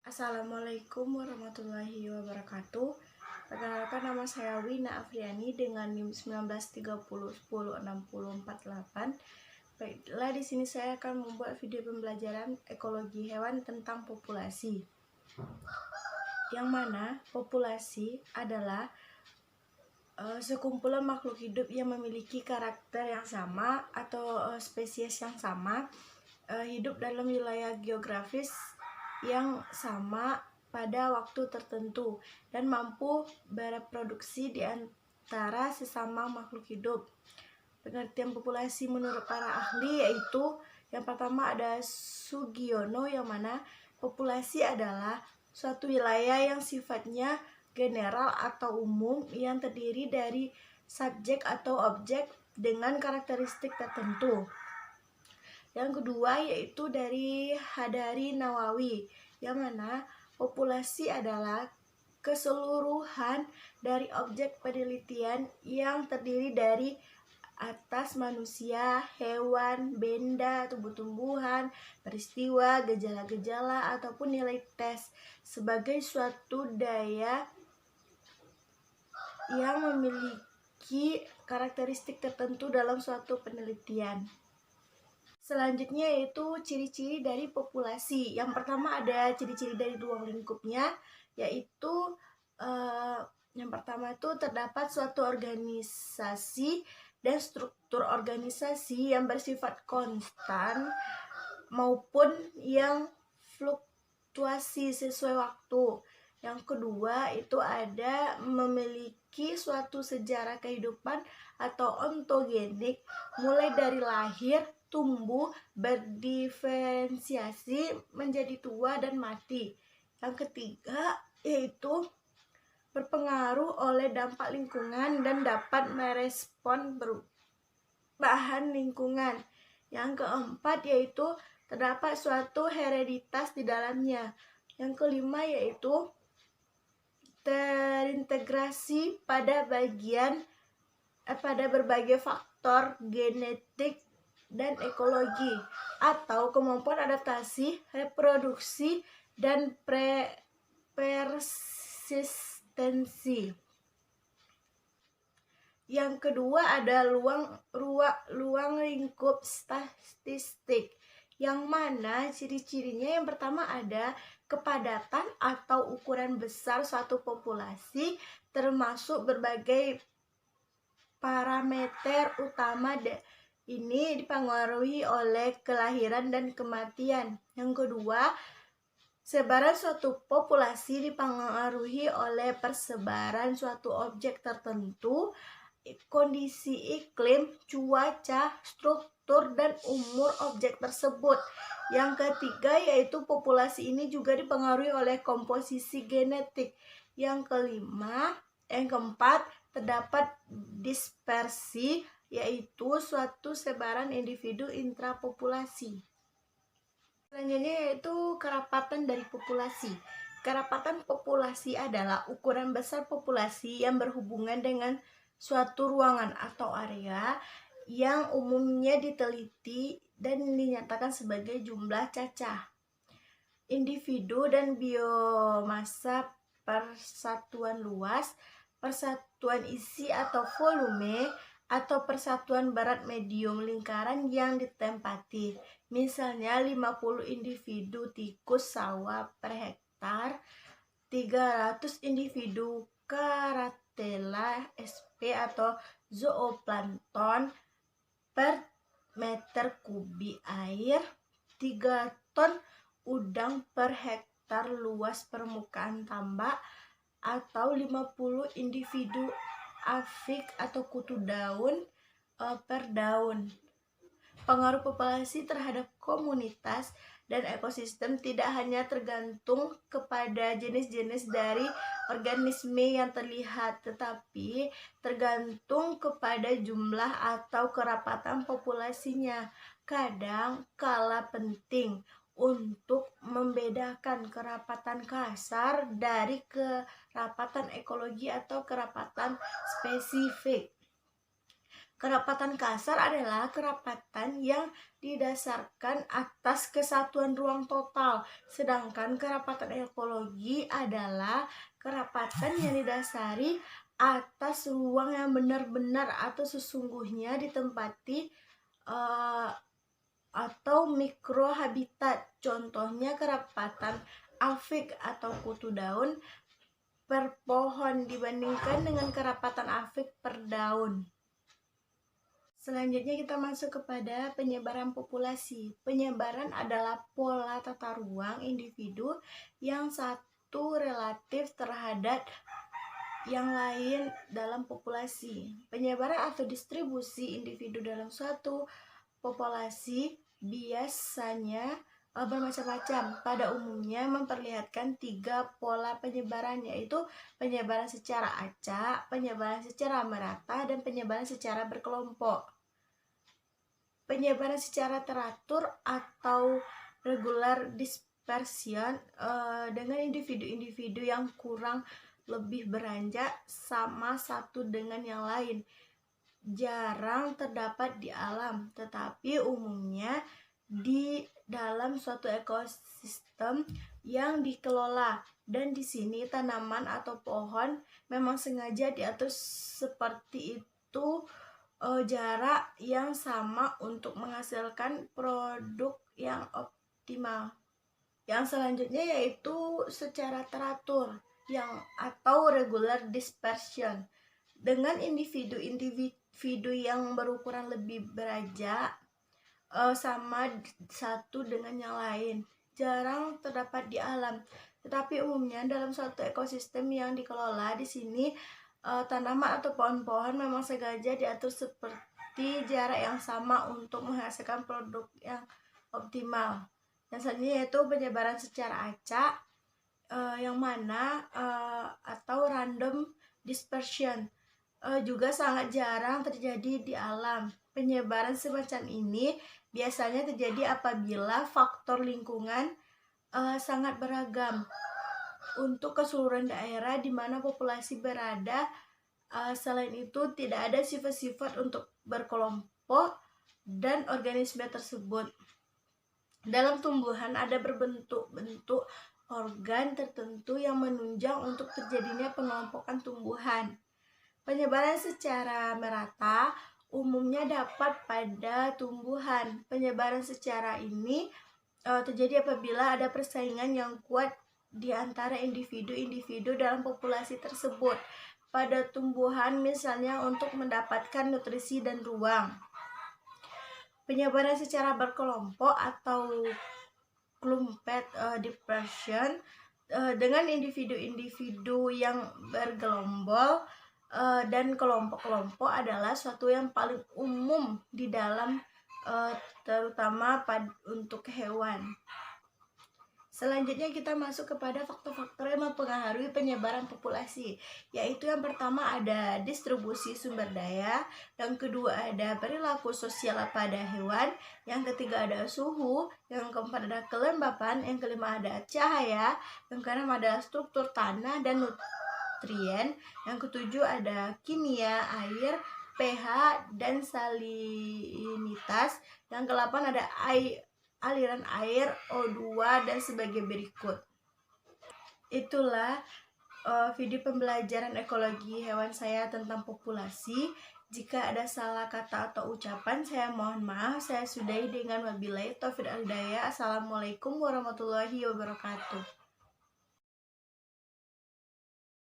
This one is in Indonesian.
Assalamualaikum warahmatullahi wabarakatuh. Perkenalkan, nama saya Wina Afriani dengan NIM 1930106048. Baiklah, di sini saya akan membuat video pembelajaran ekologi hewan tentang populasi. Yang mana populasi adalah sekumpulan makhluk hidup yang memiliki karakter yang sama atau spesies yang sama, hidup dalam wilayah geografis yang sama pada waktu tertentu dan mampu bereproduksi di antara sesama makhluk hidup. Pengertian populasi menurut para ahli yaitu yang pertama ada Sugiono, yang mana populasi adalah suatu wilayah yang sifatnya general atau umum yang terdiri dari subjek atau objek dengan karakteristik tertentu. Yang kedua yaitu dari Hadari Nawawi, yang mana populasi adalah keseluruhan dari objek penelitian yang terdiri dari atas manusia, hewan, benda, tumbuh-tumbuhan, peristiwa, gejala-gejala, ataupun nilai tes sebagai suatu daya yang memiliki karakteristik tertentu dalam suatu penelitian. Selanjutnya yaitu ciri-ciri dari populasi. Yang pertama ada ciri-ciri dari ruang lingkupnya, yaitu yang pertama itu terdapat suatu organisasi dan struktur organisasi yang bersifat konstan maupun yang fluktuasi sesuai waktu. Yang kedua itu ada memiliki suatu sejarah kehidupan atau ontogenik, mulai dari lahir, tumbuh, berdiferensiasi menjadi tua dan mati. Yang ketiga yaitu berpengaruh oleh dampak lingkungan dan dapat merespon perubahan lingkungan. Yang keempat yaitu terdapat suatu hereditas di dalamnya. Yang kelima yaitu terintegrasi pada berbagai faktor genetik dan ekologi, atau kemampuan adaptasi, reproduksi, dan persistensi. Yang kedua ada ruang lingkup statistik, yang mana ciri-cirinya yang pertama ada kepadatan atau ukuran besar suatu populasi, termasuk berbagai parameter utama ini dipengaruhi oleh kelahiran dan kematian. Yang kedua, sebaran suatu populasi dipengaruhi oleh persebaran suatu objek tertentu, kondisi iklim, cuaca, struktur, dan umur objek tersebut. Yang ketiga yaitu populasi ini juga dipengaruhi oleh komposisi genetik. Yang keempat terdapat dispersi, yaitu suatu sebaran individu intrapopulasi. Selanjutnya yaitu kerapatan dari populasi. Kerapatan populasi adalah ukuran besar populasi yang berhubungan dengan suatu ruangan atau area yang umumnya diteliti dan dinyatakan sebagai jumlah cacah individu dan biomasa persatuan luas, persatuan isi atau volume, atau persatuan berat medium lingkaran yang ditempati. Misalnya 50 individu tikus sawah per hektar, 300 individu Karatella sp atau zooplankton per meter kubik air, 3 ton udang per hektar luas permukaan tambak, atau 50 individu afik atau kutu daun per daun. Pengaruh populasi terhadap komunitas dan ekosistem tidak hanya tergantung kepada jenis-jenis dari organisme yang terlihat, tetapi tergantung kepada jumlah atau kerapatan populasinya. Kadang kala penting untuk membedakan kerapatan kasar dari kerapatan ekologi atau kerapatan spesifik. Kerapatan kasar adalah kerapatan yang didasarkan atas kesatuan ruang total, sedangkan kerapatan ekologi adalah kerapatan yang didasari atas ruang yang benar-benar atau sesungguhnya ditempati atau mikrohabitat. Contohnya kerapatan afik atau kutu daun per pohon dibandingkan dengan kerapatan afik per daun. Selanjutnya kita masuk kepada penyebaran populasi. Penyebaran adalah pola tata ruang individu yang satu relatif terhadap yang lain dalam populasi. Penyebaran atau distribusi individu dalam suatu populasi biasanya bermacam-macam. Pada umumnya memperlihatkan 3 pola penyebaran, yaitu penyebaran secara acak, penyebaran secara merata, dan penyebaran secara berkelompok. Penyebaran secara teratur atau regular dispersion dengan individu-individu yang kurang lebih beranjak sama satu dengan yang lain jarang terdapat di alam, tetapi umumnya di dalam suatu ekosistem yang dikelola. Dan di sini tanaman atau pohon memang sengaja diatur seperti itu, jarak yang sama untuk menghasilkan produk yang optimal. Yang selanjutnya yaitu secara teratur atau regular dispersion dengan individu-individu yang berukuran lebih berajak sama satu dengan yang lain jarang terdapat di alam, tetapi umumnya dalam suatu ekosistem yang dikelola. Di sini tanaman atau pohon-pohon memang sengaja diatur seperti jarak yang sama untuk menghasilkan produk yang optimal. Dan selanjutnya yaitu penyebaran secara acak, yang mana atau random dispersion juga sangat jarang terjadi di alam. Penyebaran semacam ini biasanya terjadi apabila faktor lingkungan sangat beragam untuk keseluruhan daerah di mana populasi berada. Selain itu, tidak ada sifat-sifat untuk berkelompok dan organisme tersebut. Dalam tumbuhan ada berbentuk-bentuk organ tertentu yang menunjang untuk terjadinya pengelompokan tumbuhan. Penyebaran secara merata umumnya dapat pada tumbuhan. Penyebaran secara ini terjadi apabila ada persaingan yang kuat di antara individu-individu dalam populasi tersebut. Pada tumbuhan misalnya untuk mendapatkan nutrisi dan ruang. Penyebaran secara berkelompok atau clumped dispersion dengan individu-individu yang bergelombol dan kelompok-kelompok adalah suatu yang paling umum di dalam terutama untuk hewan. Selanjutnya kita masuk kepada faktor-faktor yang mempengaruhi penyebaran populasi, yaitu yang pertama ada distribusi sumber daya, yang kedua ada perilaku sosial pada hewan, yang ketiga ada suhu, yang keempat ada kelembapan, yang kelima ada cahaya, yang keenam ada struktur tanah dan nutrien, yang ketujuh ada kimia, air, pH, dan salinitas, yang kedelapan ada aliran air, O2, dan sebagai berikut. Itulah video pembelajaran ekologi hewan saya tentang populasi. Jika ada salah kata atau ucapan, saya mohon maaf. Saya sudahi dengan wabillahi taufiq wal hidayah. Assalamualaikum warahmatullahi wabarakatuh.